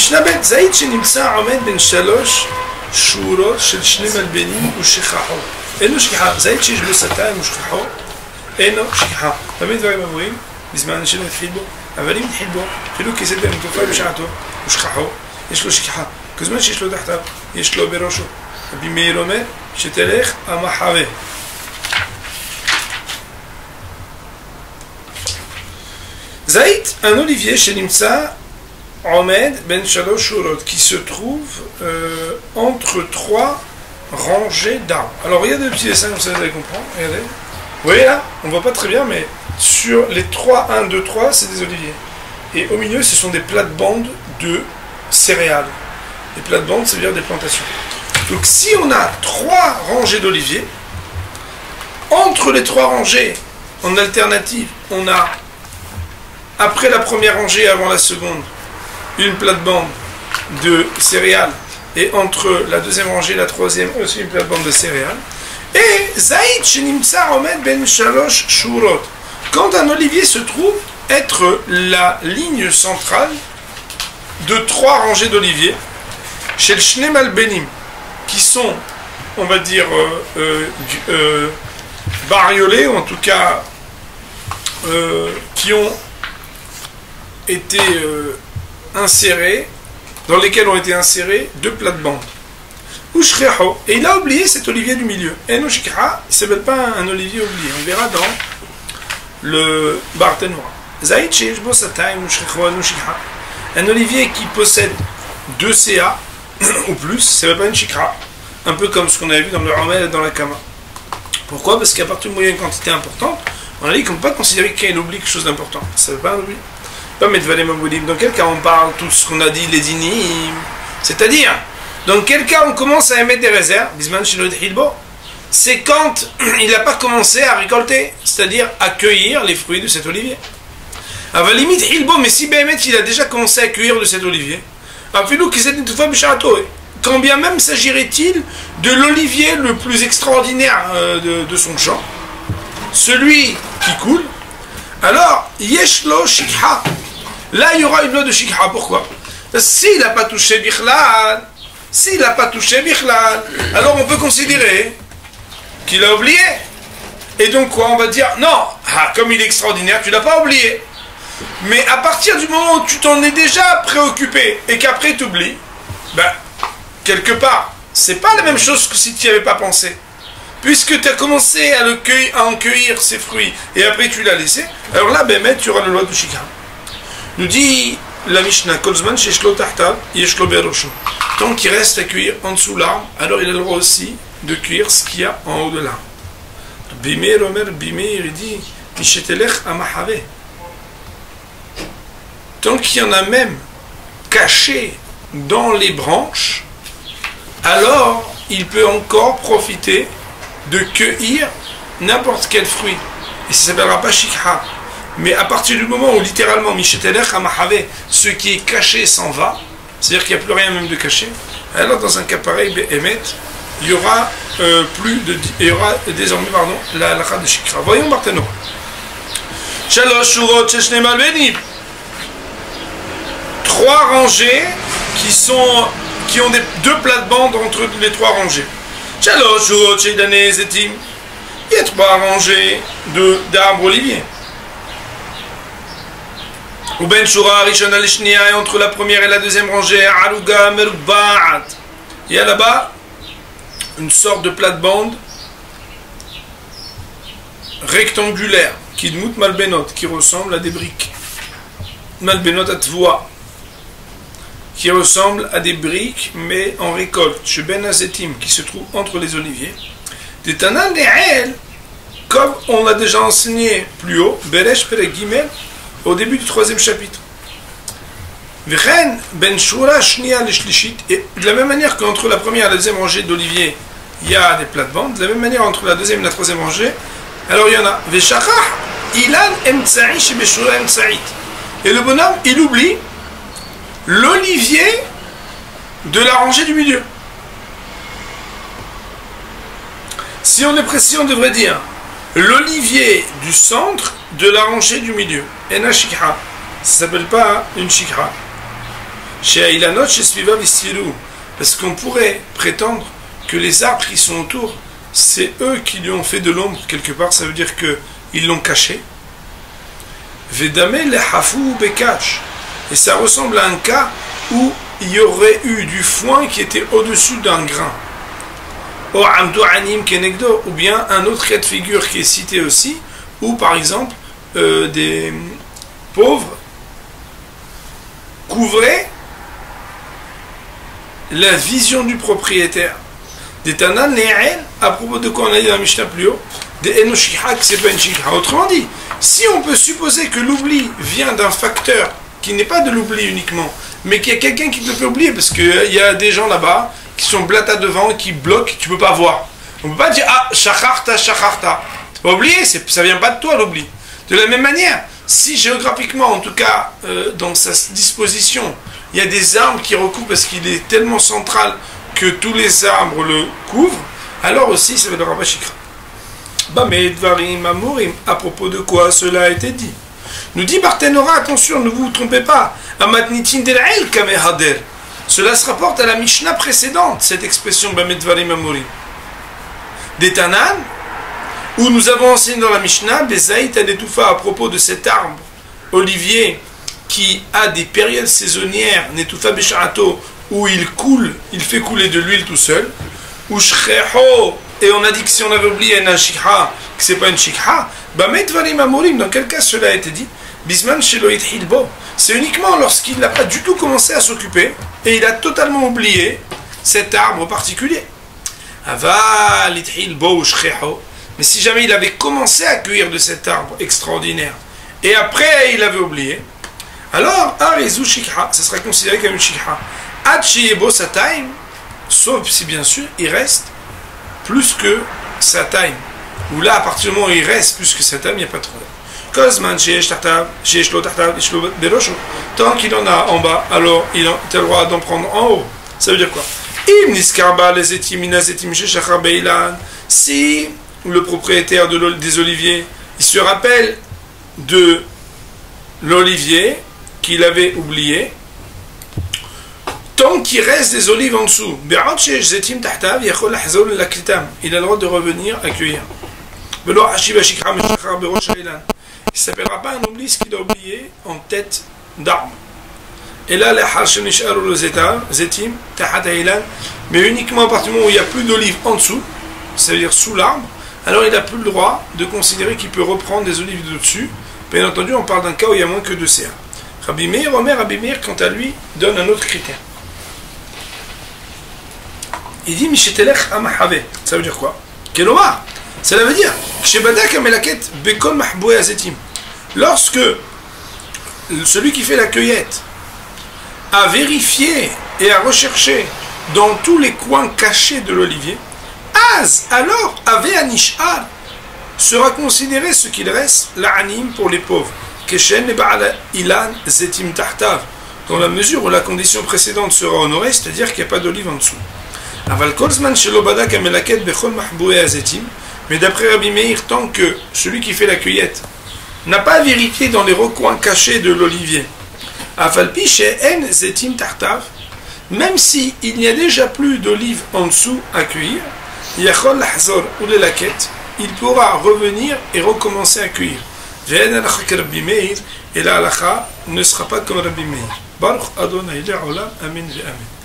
משנה ב' זית שנמצא עומד בין 3 שורות של 2 מלבנים ושכחו. אינו שכחה, זית שיש בו שטן ושכחו, אינו שכחה. תמיד דברים אומרים, בזמן שלא התחיל בו, אבל אם התחיל בו, אפילו כסד במתופה בשעתו, ושכחו, יש לו שכחה. כזמן שיש לו תחתיו, יש לו בראשו. רבי מאיר אומר, שתלך המחווה. זית, un olivier שנמצא עומד בין 3 שורות, qui se trouve entre 3 rangées d'arbres. Alors il y a des petits dessins comme ça, vous allez comprendre, regardez. Vous voyez là, on ne voit pas très bien, mais sur les 3, 1, 2, 3, c'est des oliviers. Et au milieu, ce sont des plates-bandes de céréales. Les plates-bandes, ça veut dire des plantations. Donc si on a 3 rangées d'oliviers, entre les 3 rangées, en alternative, on a, après la première rangée, avant la seconde, une plate-bande de céréales, et entre la deuxième rangée et la troisième, aussi une plate-bande de céréales. Et Zaïd Shenimtsa Omed Ben Shalosh Shurot. Quand un olivier se trouve être la ligne centrale de 3 rangées d'oliviers, chez le Shne Malbenim, qui sont, on va dire, bariolés, ou en tout cas, qui ont été insérés, dans lesquels ont été insérés 2 plates-bandes. Et il a oublié cet olivier du milieu. Et no shikha, il ne s'appelle pas un olivier oublié. On verra dans le Barthénois. Un olivier qui possède 2 CA ou plus, ça ne s'appelle pas une shikha. Un peu comme ce qu'on avait vu dans le Ramel et dans la Kama. Pourquoi? Parce qu'à partir du moment où il y a une quantité importante, on a dit qu'on ne peut pas considérer qu'il oublie quelque chose d'important. Ça ne veut pas un oubli. Pas mettre valé mabolim. Dans quel cas on parle tout ce qu'on a dit, les dinim? C'est-à-dire, dans quel cas on commence à émettre des réserves? C'est quand il n'a pas commencé à récolter, c'est-à-dire à cueillir les fruits de cet olivier. Alors, limite, mais si Béhémet il a déjà commencé à cueillir de cet olivier, quand bien même s'agirait-il de l'olivier le plus extraordinaire de son champ, celui qui coule, alors, Yeshlo Shikha. Là, il y aura une loi de Shikha. Pourquoi? S'il n'a pas touché Bichlal, alors on peut considérer qu'il a oublié. Et donc quoi? On va dire, non, comme il est extraordinaire, tu ne l'as pas oublié. Mais à partir du moment où tu t'en es déjà préoccupé et qu'après tu oublies, ben, quelque part, c'est pas la même chose que si tu n'y avais pas pensé. Puisque tu as commencé à en cueillir ses fruits et après tu l'as laissé, alors là, ben, tu auras le loi de Shikha. Nous dit la Mishnah, tant qu'il reste à cueillir en dessous de l'arbre, alors il a le droit aussi de cueillir ce qu'il y a en haut de l'arbre. Bimeir Omer, Bimeir, il dit tant qu'il y en a même caché dans les branches, alors il peut encore profiter de cueillir n'importe quel fruit. Et ça ne s'appellera pas Shikha. Mais à partir du moment où littéralement ce qui est caché s'en va, c'est-à-dire qu'il n'y a plus rien même de caché, alors dans un cas pareil, il y aura désormais la halakha de Shikha. Voyons Barthénois. 3 rangées qui ont 2 plates-bandes entre les 3 rangées. Il y a 3 rangées d'arbres oliviers. Ou ben shura rishona lishniya, et entre la première et la deuxième rangée, aruga merba'at. Il y a là-bas une sorte de plate-bande rectangulaire, qui dmout malbenot, qui ressemble à des briques. Malbenot atvoa, qui ressemble à des briques, mais en récolte, chez Ben Azetim, qui se trouve entre les oliviers. Des tanan ne'el, comme on l'a déjà enseigné plus haut, Beresh Perek Gimel, au début du 3e chapitre. Et de la même manière qu'entre la première et la deuxième rangée d'olivier, il y a des plates-bandes, de la même manière entre la deuxième et la troisième rangée, alors il y en a. Et le bonhomme, il oublie l'olivier de la rangée du milieu. Si on est précis, on devrait dire l'olivier du centre de la rangée du milieu. Ena shikha. Ça ne s'appelle pas une shikha. Chez Ailanot, chez Sviva Vistiru. Parce qu'on pourrait prétendre que les arbres qui sont autour, c'est eux qui lui ont fait de l'ombre quelque part, ça veut dire qu'ils l'ont caché. Vedame le hafou bekach. Et ça ressemble à un cas où il y aurait eu du foin qui était au-dessus d'un grain. Ou bien un autre cas de figure qui est cité aussi, où par exemple des pauvres couvraient la vision du propriétaire. Des Tanan Ne'el, à propos de quoi on a dit dans la Mishnah plus haut, des Enoshikha, que c'est pas une shikha. Autrement dit, si on peut supposer que l'oubli vient d'un facteur qui n'est pas de l'oubli uniquement, mais qu'il y a quelqu'un qui te fait oublier, parce qu'il y a des gens là-bas qui sont blata devant, qui bloquent, tu peux pas voir. On peut pas dire ah, shacharta, shacharta. Tu peux pas oublier, ça vient pas de toi l'oubli. De la même manière, si géographiquement, en tout cas, dans sa disposition, il y a des arbres qui recouvrent parce qu'il est tellement central que tous les arbres le couvrent, alors aussi ça va le Rav Shikra. Mais Dvarim Amorim, à propos de quoi cela a été dit. Nous dit Barthénora, attention, ne vous trompez pas. Amatnitin del'el kamehader. Cela se rapporte à la Mishnah précédente, cette expression Bamedvarim Amorim. Des Tanan, où nous avons enseigné dans la Mishnah, Bezaït Adetoufa, à propos de cet arbre olivier qui a des périodes saisonnières, Netoufa Besharato, où il coule, il fait couler de l'huile tout seul, ou Shreho, et on a dit que si on avait oublié un shikha, que c'est pas une shikha, Bamedvarim Amorim, dans quel cas cela a été dit? Bisman Sheloït Hilbo. C'est uniquement lorsqu'il n'a pas du tout commencé à s'occuper et il a totalement oublié cet arbre particulier. Aval Hilbo Shreho. Mais si jamais il avait commencé à cueillir de cet arbre extraordinaire et après il avait oublié, alors Arizu Shikha, ça sera considéré comme une shikha. Ad Sheyebo Sataim, sauf si bien sûr il reste plus que Sataim. Ou là, à partir du moment où il reste plus que Sataim, il n'y a pas de problème. Tant qu'il en a en bas, alors il a le droit d'en prendre en haut. Ça veut dire quoi? Si le propriétaire des oliviers, il se rappelle de l'olivier qu'il avait oublié, tant qu'il reste des olives en dessous, il a le droit de revenir accueillir. Il ne s'appellera pas un oubli ce qu'il a oublié en tête d'arbre. Et là, mais uniquement à partir du moment où il n'y a plus d'olives en dessous, c'est-à-dire sous l'arbre, alors il n'a plus le droit de considérer qu'il peut reprendre des olives de dessus. Bien entendu, on parle d'un cas où il y a moins que deux CA. Rabbi Meir, quant à lui, donne un autre critère. Il dit Mishetelech Amahave. Ça veut dire quoi? Kelomar. Cela veut dire lorsque celui qui fait la cueillette a vérifié et a recherché dans tous les coins cachés de l'olivier, alors Ave Anishar sera considéré ce qu'il reste l'Anim pour les pauvres. Keshen Ba'ala Ilan Zetim Tahtav, dans la mesure où la condition précédente sera honorée, c'est-à-dire qu'il n'y a pas d'olive en dessous. Aval Kolzman Shelobada Kamelaket Bechol Mahboué Azetim. Mais d'après Rabbi Meir, tant que celui qui fait la cueillette n'a pas vérifié dans les recoins cachés de l'olivier, Afalpi she'en zetim tartav, même s'il n'y a déjà plus d'olives en dessous à cueillir, Yachol lahzor ou le laquette, il pourra revenir et recommencer à cueillir. Ve'en alakha que Rabbi Meir, et la halakha ne sera pas comme Rabbi Meir. Baruch Adonai le'olam, amen ve'amen.